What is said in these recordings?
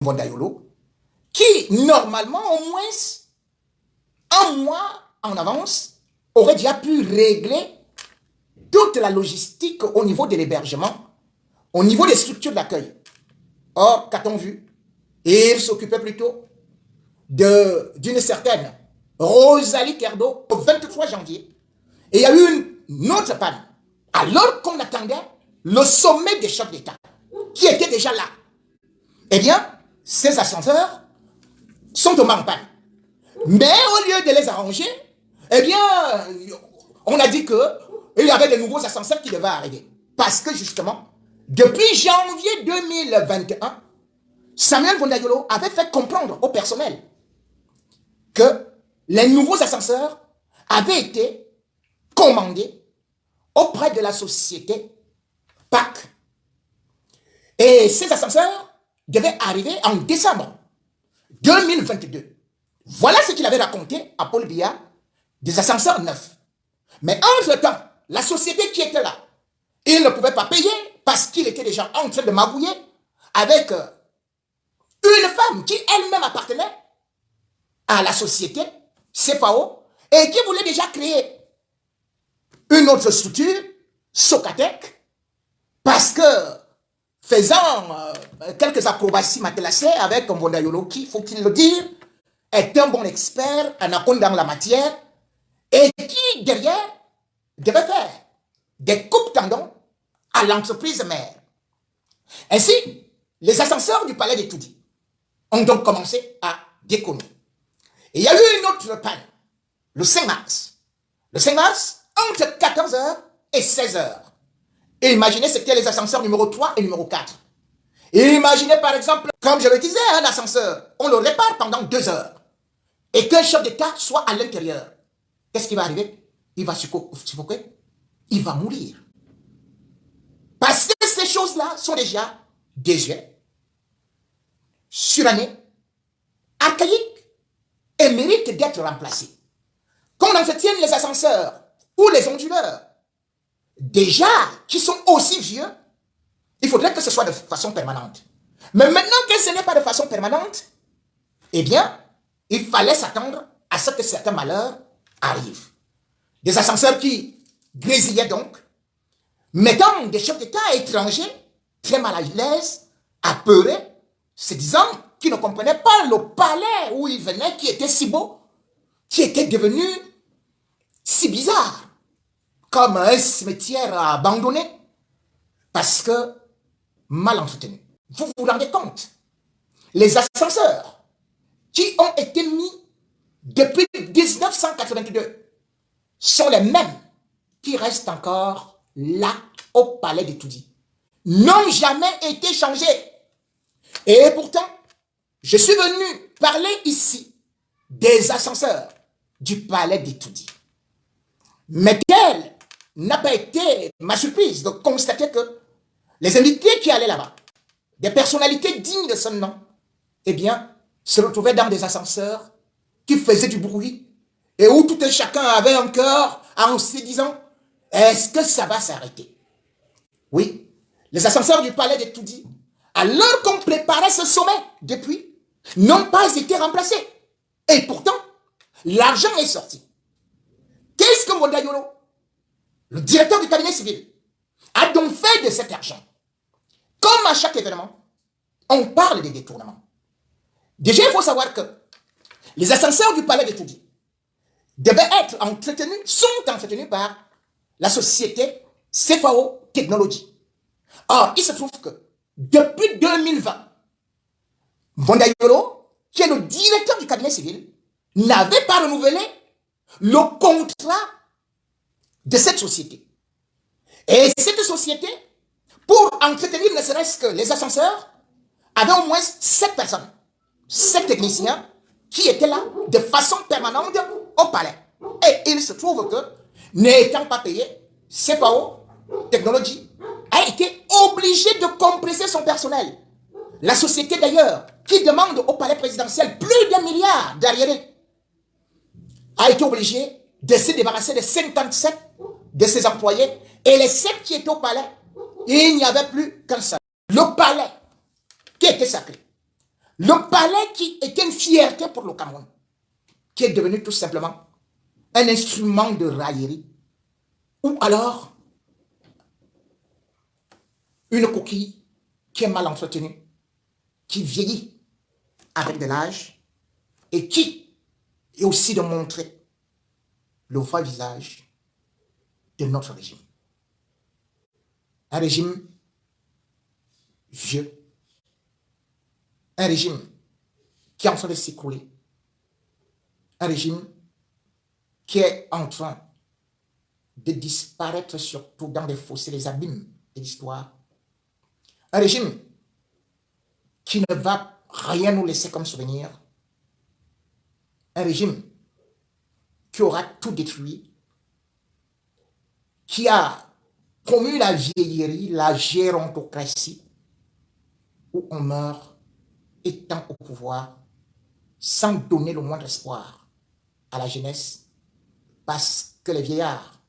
Mbondayolo, qui normalement au moins un mois en avance aurait déjà pu régler toute la logistique au niveau de l'hébergement, au niveau des structures d'accueil. Or, qu'a-t-on vu? Il s'occupait plutôt d'une certaine Rosalie Kerdo au 23 janvier. Et il y a eu une autre panne. Alors qu'on attendait le sommet des chefs d'État, qui était déjà là. Eh bien, ces ascenseurs sont tombés en panne. Mais au lieu de les arranger, eh bien, on a dit qu'il y avait de nouveaux ascenseurs qui devaient arriver. Parce que justement, depuis janvier 2021, Samuel Mbondayolo avait fait comprendre au personnel que les nouveaux ascenseurs avaient été commandés auprès de la société PAC. Et ces ascenseurs devaient arriver en décembre 2022. Voilà ce qu'il avait raconté à Paul Biya des ascenseurs neufs. Mais entre-temps, la société qui était là, il ne pouvait pas payer parce qu'il était déjà en train de magouiller avec une femme qui elle-même appartenait à la société CFAO et qui voulait déjà créer une autre structure, Socatec, parce que faisant quelques acrobaties matelassées avec Mbondayolo, qui, faut-il le dire, est un bon expert, un anaconde dans la matière, et qui, derrière, devait faire des coupes tendons à l'entreprise mère. Ainsi, les ascenseurs du palais d'Etoudi ont donc commencé à déconner. Et il y a eu une autre panne, le 5 mars. Le 5 mars, entre 14h et 16h. Et imaginez, c'était les ascenseurs numéro 3 et numéro 4. Et imaginez par exemple, comme je le disais, un ascenseur, on le répare pendant 2 heures. Et qu'un chef d'État soit à l'intérieur. Qu'est-ce qui va arriver? Il va suffoquer. Il va mourir. Parce que ces choses-là sont déjà désuètes, surannées, archaïques et méritent d'être remplacées. Qu'on entretienne les ascenseurs ou les onduleurs, déjà qui sont aussi vieux, il faudrait que ce soit de façon permanente. Mais maintenant que ce n'est pas de façon permanente, eh bien, il fallait s'attendre à ce que certains malheurs arrivent. Des ascenseurs qui grésillaient donc, mettant des chefs d'État étrangers très mal à l'aise, apeurés, se disant qu'ils ne comprenaient pas le palais où ils venaient, qui était si beau, qui était devenu si bizarre, comme un cimetière abandonné, parce que mal entretenu. Vous vous rendez compte? Les ascenseurs qui ont été mis depuis 1982 sont les mêmes qui restent encore là au palais d'Etoudi. N'ont jamais été changés. Et pourtant, je suis venu parler ici des ascenseurs du palais d'Etoudi. Mais quelle n'a pas été ma surprise de constater que les invités qui allaient là-bas, des personnalités dignes de son nom, eh bien, se retrouvaient dans des ascenseurs qui faisaient du bruit et où tout un chacun avait un cœur en se disant, est-ce que ça va s'arrêter? Oui, les ascenseurs du palais d'Etoudi, alors qu'on préparait ce sommet depuis, n'ont pas été remplacés. Et pourtant, l'argent est sorti. Qu'est-ce que Mbondayolo, le directeur du cabinet civil, a donc fait de cet argent? Comme à chaque événement, on parle des détournements. Déjà, il faut savoir que les ascenseurs du palais d'Etoudi devaient être entretenus, sont entretenus par la société CFAO Technologies. Or, il se trouve que depuis 2020, Mbondayolo, qui est le directeur du cabinet civil, n'avait pas renouvelé le contrat de cette société. Et cette société, pour entretenir ne serait-ce que les ascenseurs, avait au moins 7 personnes, 7 techniciens qui étaient là de façon permanente au palais. Et il se trouve que, n'étant pas payé, CFAO Technologies a été obligé de compresser son personnel. La société d'ailleurs, qui demande au palais présidentiel plus d'1 milliard d'arriérés, a été obligée de se débarrasser de 57 de ses employés. Et les 7 qui étaient au palais, il n'y avait plus qu'un seul. Le palais, qui était sacré, Le palais qui était une fierté pour le Cameroun, qui est devenu tout simplement un instrument de raillerie, ou alors une coquille qui est mal entretenue, qui vieillit avec de l'âge, et qui est aussi de montrer le vrai visage de notre régime. Un régime vieux, un régime qui est en train de s'écrouler, un régime qui est en train de disparaître surtout dans les fossés, les abîmes de l'histoire. Un régime qui ne va rien nous laisser comme souvenir. Un régime qui aura tout détruit, qui a promu la vieillerie, la gérontocratie, où on meurt étant au pouvoir sans donner le moindre espoir à la jeunesse, parce que les vieillards,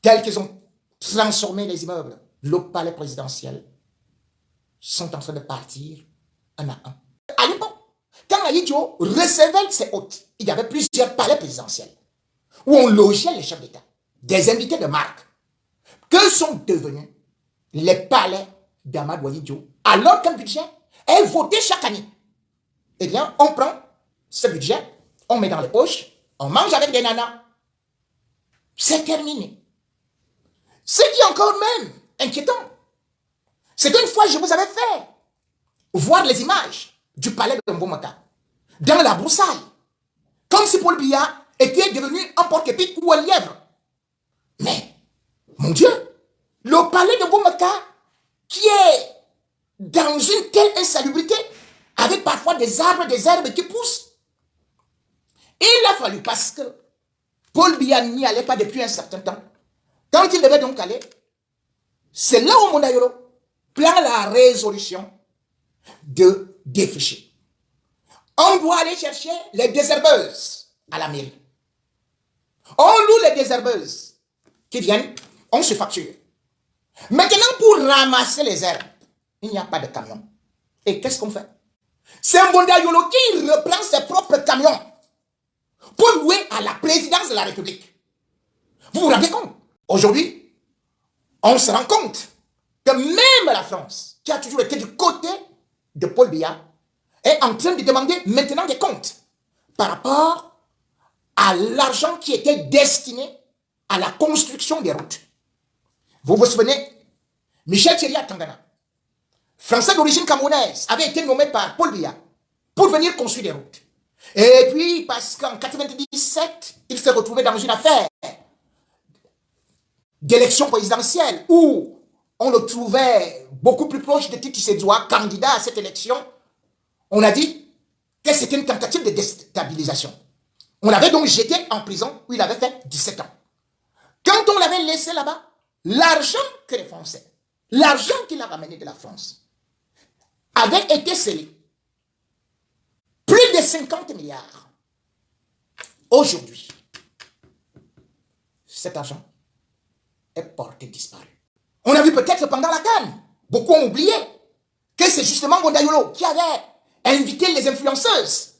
tels qu'ils ont transformé les immeubles, le palais présidentiel, sont en train de partir un à un. À l'époque, quand Aïdjo recevait ses hôtes, il y avait plusieurs palais présidentiels où on logeait les chefs d'État, des invités de marque. Que sont devenus les palais d'Amadou Aïdjo alors qu'un budget est voté chaque année? Eh bien, on prend ce budget, on met dans les poches, on mange avec des nanas. C'est terminé. Ce qui est encore même inquiétant, c'est qu'une fois, je vous avais fait voir les images du palais de Mbomaka dans la broussaille, comme si Paul Biya était devenu un porc-épic ou un lièvre. Mais, mon Dieu, le palais de Mbomaka, qui est dans une telle insalubrité, avec parfois des arbres, des herbes qui poussent, il a fallu, parce que Paul Biya n'y allait pas depuis un certain temps, quand il devait donc aller, c'est là où Mondayolo prend la résolution de défricher. On doit aller chercher les désherbeuses à la mairie. On loue les désherbeuses qui viennent, on se facture. Maintenant, pour ramasser les herbes, il n'y a pas de camion. Et qu'est-ce qu'on fait? C'est Mondayolo qui reprend ses propres camions pour louer à la présidence de la République. Vous vous rendez compte? Aujourd'hui, on se rend compte que même la France, qui a toujours été du côté de Paul Biya, est en train de demander maintenant des comptes par rapport à l'argent qui était destiné à la construction des routes. Vous vous souvenez, Michel Tcheria Tangana, Français d'origine camerounaise, avait été nommé par Paul Biya pour venir construire des routes. Et puis, parce qu'en 1997, il s'est retrouvé dans une affaire d'élection présidentielle où on le trouvait beaucoup plus proche de Titi Sedzoua, candidat à cette élection. On a dit que c'était une tentative de déstabilisation. On l'avait donc jeté en prison où il avait fait 17 ans. Quand on l'avait laissé là-bas, l'argent que les Français, l'argent qu'il a ramené de la France, avait été scellé. Plus de 50 milliards. Aujourd'hui, cet argent est porté disparu. On a vu peut-être pendant la CAN, beaucoup ont oublié que c'est justement Mondayolo qui avait invité les influenceuses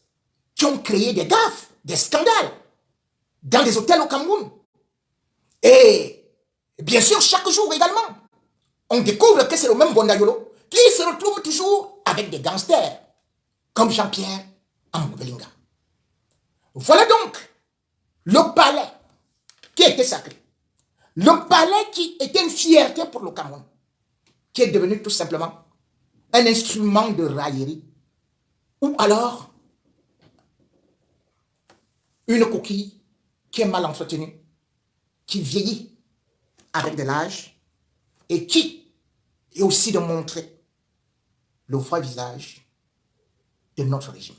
qui ont créé des gaffes, des scandales dans des hôtels au Cameroun. Et bien sûr, chaque jour également, on découvre que c'est le même Mondayolo qui se retrouve toujours avec des gangsters comme Jean-Pierre Amobelinga. Voilà donc le palais qui était sacré. Le palais qui était une fierté pour le Cameroun, qui est devenu tout simplement un instrument de raillerie, ou alors une coquille qui est mal entretenue, qui vieillit avec de l'âge, et qui est aussi de montrer le vrai visage de notre régime.